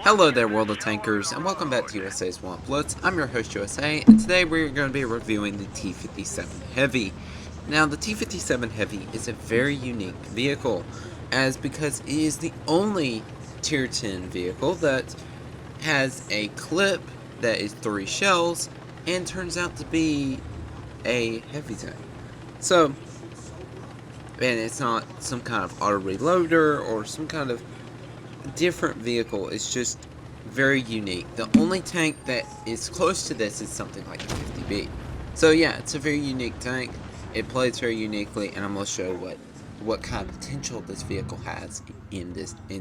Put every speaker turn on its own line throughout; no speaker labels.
Hello there, World of Tankers, and welcome back to USA's Swamp Blitz. I'm your host, USA, and today we're going to be reviewing the T57 Heavy. Now, the T57 Heavy is a very unique vehicle, because it is the only Tier 10 vehicle that has a clip that is 3 shells, and turns out to be a heavy tank. So, and it's not some kind of auto reloader or some kind of different vehicle. It's just very unique. The only tank that is close to this is something like the 50B. So yeah, it's a very unique tank. It plays very uniquely, and I'm gonna show what kind of potential this vehicle has in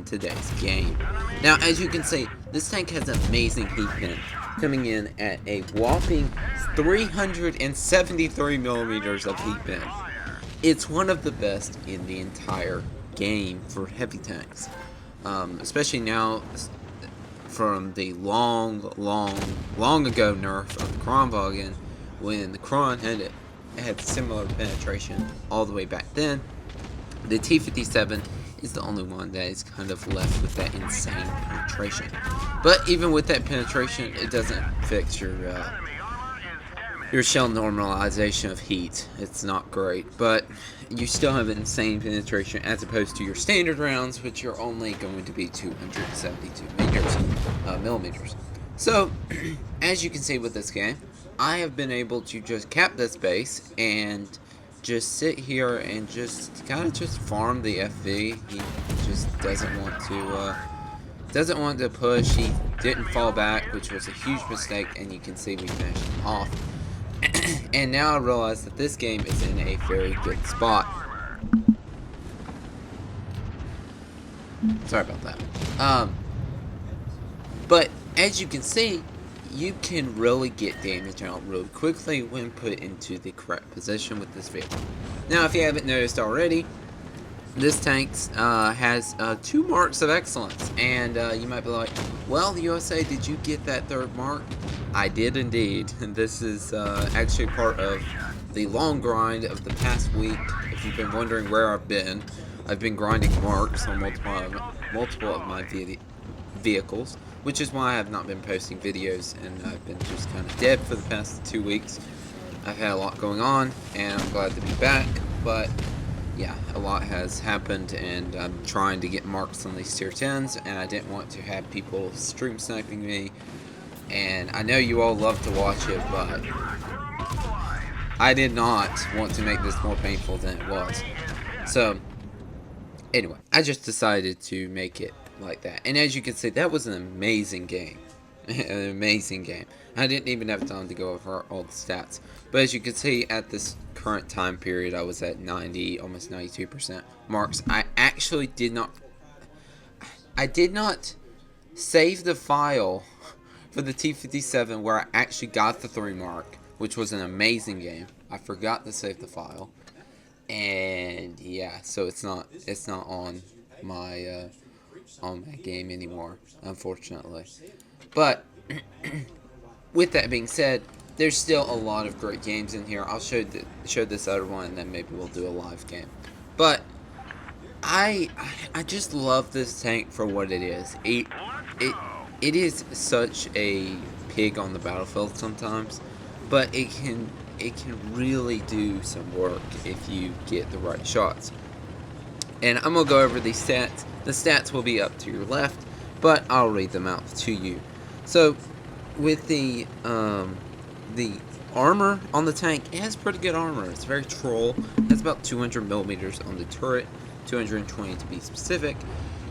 today's game. Now, as you can see, this tank has an amazing heat pin, coming in at a whopping 373 millimeters of heat pin. It's one of the best in the entire game for heavy tanks. Especially now from the long ago nerf of the Kronwagen, when the Kron had similar penetration all the way back then. The T57 is the only one that is kind of left with that insane penetration. But even with that penetration, it doesn't fix your shell normalization of heat. It's not great, but you still have insane penetration as opposed to your standard rounds, which are only going to be 272 millimeters. So, as you can see with this game, I have been able to just cap this base and just sit here and just kind of just farm the FV. He just doesn't want to push. He didn't fall back, which was a huge mistake, and you can see we finished him off. And now I realize that this game is in a very good spot. Sorry about that. But as you can see, you can really get damage out really quickly when put into the correct position with this vehicle. Now, if you haven't noticed already, this tank has 2 marks of excellence, and you might be like, well, USA, did you get that 3rd mark? I did indeed. This is actually part of the long grind of the past week. If you've been wondering where I've been grinding marks on multiple of my vehicles, which is why I have not been posting videos, and I've been just kind of dead for the past 2 weeks. I've had a lot going on, and I'm glad to be back, but yeah, a lot has happened, and I'm trying to get marks on these tier 10s, and I didn't want to have people stream sniping me, and I know you all love to watch it, but I did not want to make this more painful than it was. So, anyway, I just decided to make it like that, and as you can see, that was an amazing game. An amazing game. I didn't even have time to go over all the stats, but as you can see, at this current time period, I was at 90, almost 92% marks. I did not save the file for the T57 where I actually got the 3 mark, which was an amazing game. I forgot to save the file, and yeah, so it's not on my game anymore, unfortunately. But with that being said, there's still a lot of great games in here. I'll show this other one, and then maybe we'll do a live game. But I just love this tank for what it is. It is such a pig on the battlefield sometimes, but it can really do some work if you get the right shots. And I'm gonna go over these stats. The stats will be up to your left, but I'll read them out to you. So, with the armor on the tank, it has pretty good armor. It's very troll. It has about 200 millimeters on the turret, 220 to be specific,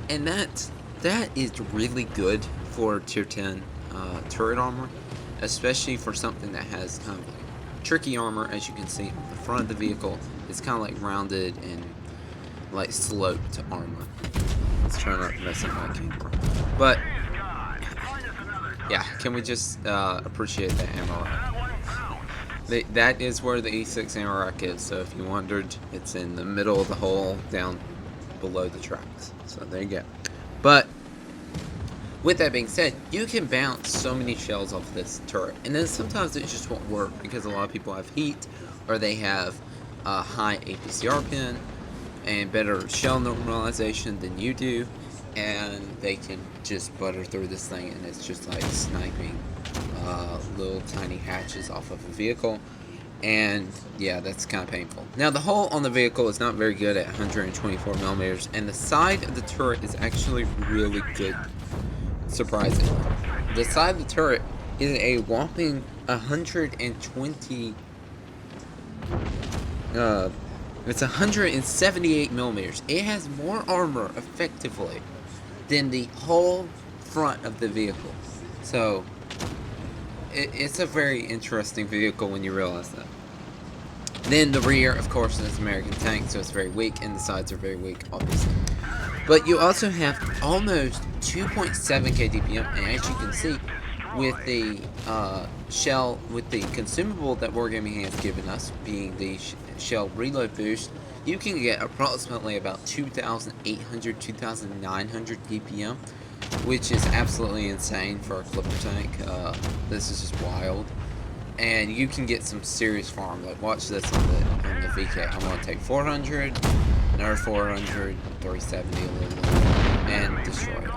and that is really good for tier 10 turret armor, especially for something that has kind of like tricky armor. As you can see on the front of the vehicle, it's kind of like rounded and like sloped armor. Let's try not to mess up my camera, but yeah, can we just appreciate that ammo rack? That is where the E6 ammo rack is, so if you wondered, it's in the middle of the hole down below the tracks. So there you go. But with that being said, you can bounce so many shells off this turret, and then sometimes it just won't work because a lot of people have heat, or they have a high APCR pin and better shell normalization than you do, and they can just butter through this thing, and it's just like sniping little tiny hatches off of a vehicle. And yeah, that's kind of painful. Now the hull on the vehicle is not very good at 124 millimeters, and the side of the turret is actually really good, surprisingly. The side of the turret is a whopping 120 it's 178 millimeters. It has more armor effectively than the whole front of the vehicle. So it's a very interesting vehicle when you realize that. Then the rear, of course, is American tank, so it's very weak, and the sides are very weak, obviously. But you also have almost 2.7k DPM, and as you can see, with the shell, with the consumable that Wargaming has given us, being the shell reload boost, you can get approximately about 2,800, 2,900 DPM, which is absolutely insane for a clipper tank. This is just wild. And you can get some serious farm. Like, watch this on the VK. I'm gonna take 400, another 400, 370 a little bit, and destroy it.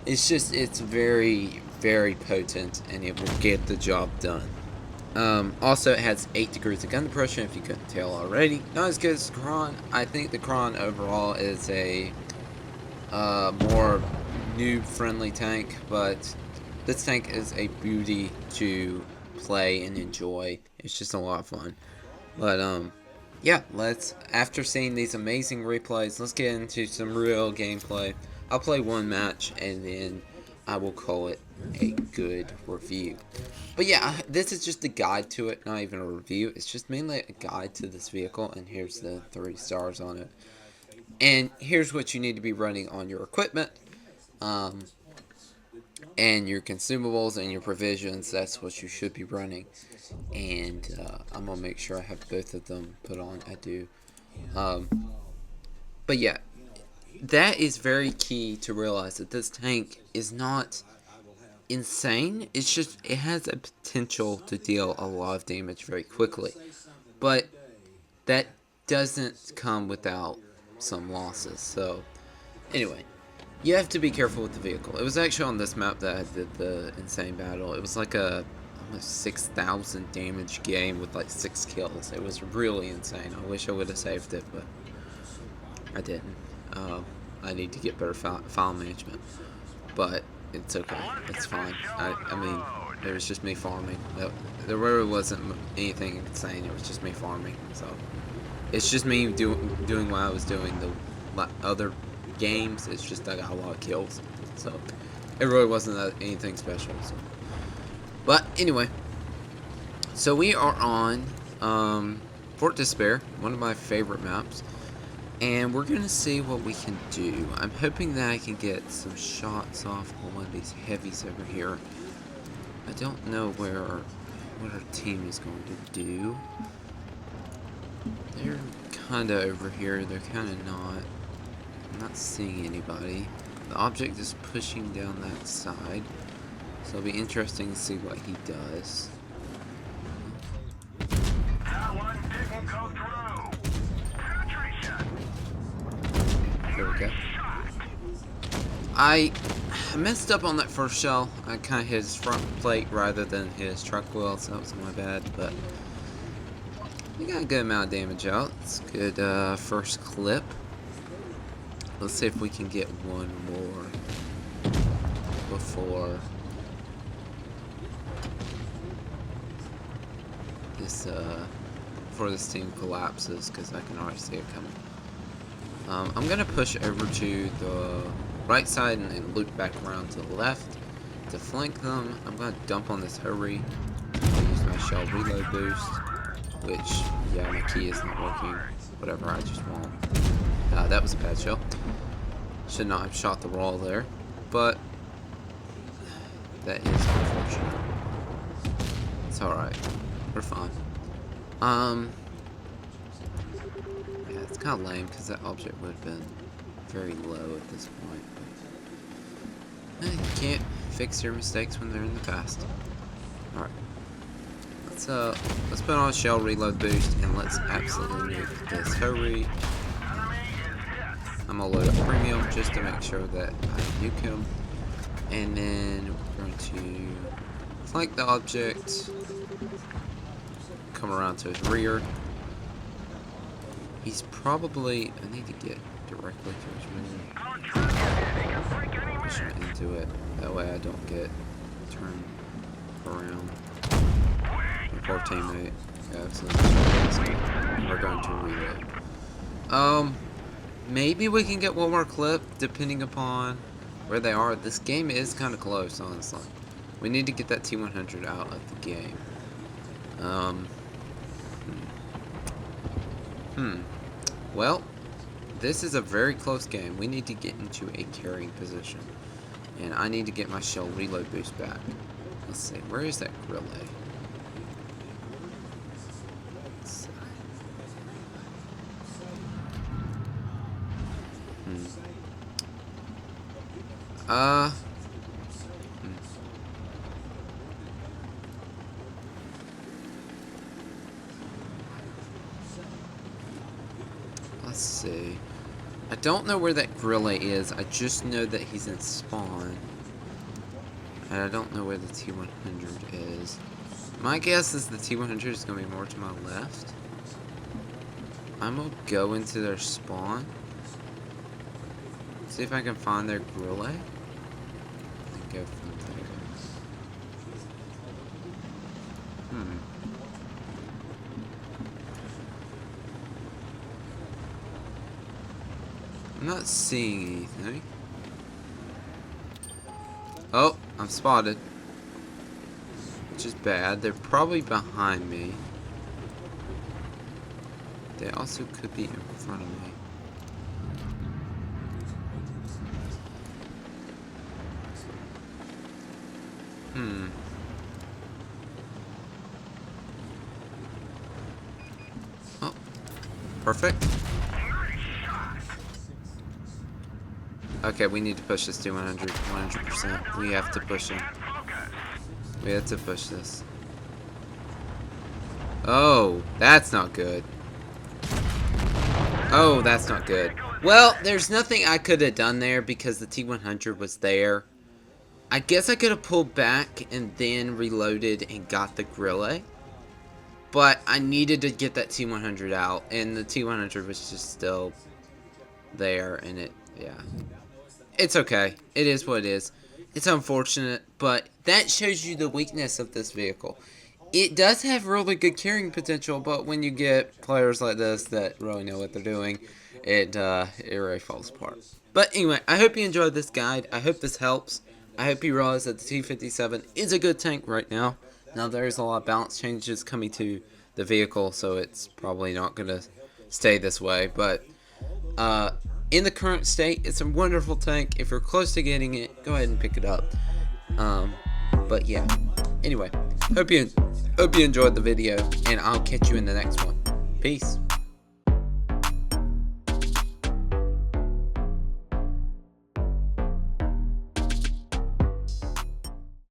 It's very, very potent, and it will get the job done. Also, it has 8 degrees of gun depression, if you couldn't tell already. Not as good as the Kron. I think the Kron overall is a more noob-friendly tank, but this tank is a beauty to play and enjoy. It's just a lot of fun. But yeah, after seeing these amazing replays, let's get into some real gameplay. I'll play one match and then I will call it a good review. But yeah, this is just a guide to it, not even a review. It's just mainly a guide to this vehicle, and here's the 3 stars on it. And here's what you need to be running on your equipment. And your consumables and your provisions, that's what you should be running. And I'm gonna make sure I have both of them put on. I do. But yeah, that is very key to realize, that this tank is not insane. It's just, it has a potential to deal a lot of damage very quickly. But that doesn't come without some losses. So anyway, you have to be careful with the vehicle. It was actually on this map that I did the insane battle. It was like a almost 6,000 damage game with like 6 kills. It was really insane. I wish I would have saved it, but I didn't. I need to get better file management, but it's okay. It's fine. I mean, it was just me farming. There really wasn't anything insane. It was just me farming. So it's just me doing what I was doing the other games. It's just I got a lot of kills, so it really wasn't anything special. So. But anyway, so we are on Fort Despair, one of my favorite maps, and we're gonna see what we can do. I'm hoping that I can get some shots off on one of these heavies over here. I don't know what our team is going to do. They're kind of over here. They're kind of not. I'm not seeing anybody. The object is pushing down that side, so it'll be interesting to see what he does. There we go. I messed up on that first shell. I kind of hit his front plate rather than his truck wheel, so that was my bad, but we got a good amount of damage out. It's a good first clip. Let's see if we can get one more before this team collapses, because I can already see it coming. I'm gonna push over to the right side and loop back around to the left to flank them. I'm gonna dump on this hurry. Use my shell reload boost, which, yeah, my key is not working. Whatever, I just won't. That was a bad shell. Should not have shot the wall there, but that is unfortunate. It's alright. We're fine. Yeah, it's kind of lame because that object would have been very low at this point. But you can't fix your mistakes when they're in the past. Alright. Let's put on a shell reload boost and let's absolutely nuke this hurry. I'm I'm gonna load up premium just to make sure that I nuke him. And then we're going to flank the object, come around to his rear. He's probably, I need to get directly to his rear. Push him into it. That way I don't get turned around. My poor teammate. Absolutely. We're going to reload. Maybe we can get one more clip depending upon where they are. This game is kind of close, honestly. We need to get that T100 out of the game. Well, this is a very close game. We need to get into a carrying position. And I need to get my shell reload boost back. Let's see, where is that relay? Let's see. I don't know where that relay is. I just know that he's in spawn. And I don't know where the T100 is. My guess is the T100 is going to be more to my left. I'm going to go into their spawn. See if I can find their relay. And go from there. I'm not seeing anything. Oh, I'm spotted. Which is bad. They're probably behind me. They also could be in front of me. Oh, perfect. Okay, we need to push this to 100%. We have to push him. We have to push this. Oh, that's not good. Oh, that's not good. Well, there's nothing I could have done there because the T100 was there. I guess I could have pulled back and then reloaded and got the relay. But I needed to get that T100 out, and the T100 was just still there, and yeah. It's okay. It is what it is. It's unfortunate, but that shows you the weakness of this vehicle. It does have really good carrying potential, but when you get players like this that really know what they're doing, it really falls apart. But anyway, I hope you enjoyed this guide. I hope this helps. I hope you realize that the T57 is a good tank right now. Now there's a lot of balance changes coming to the vehicle, so it's probably not going to stay this way, but in the current state, it's a wonderful tank. If you're close to getting it, go ahead and pick it up. But yeah. Anyway, hope you enjoyed the video, and I'll catch you in the next one. Peace.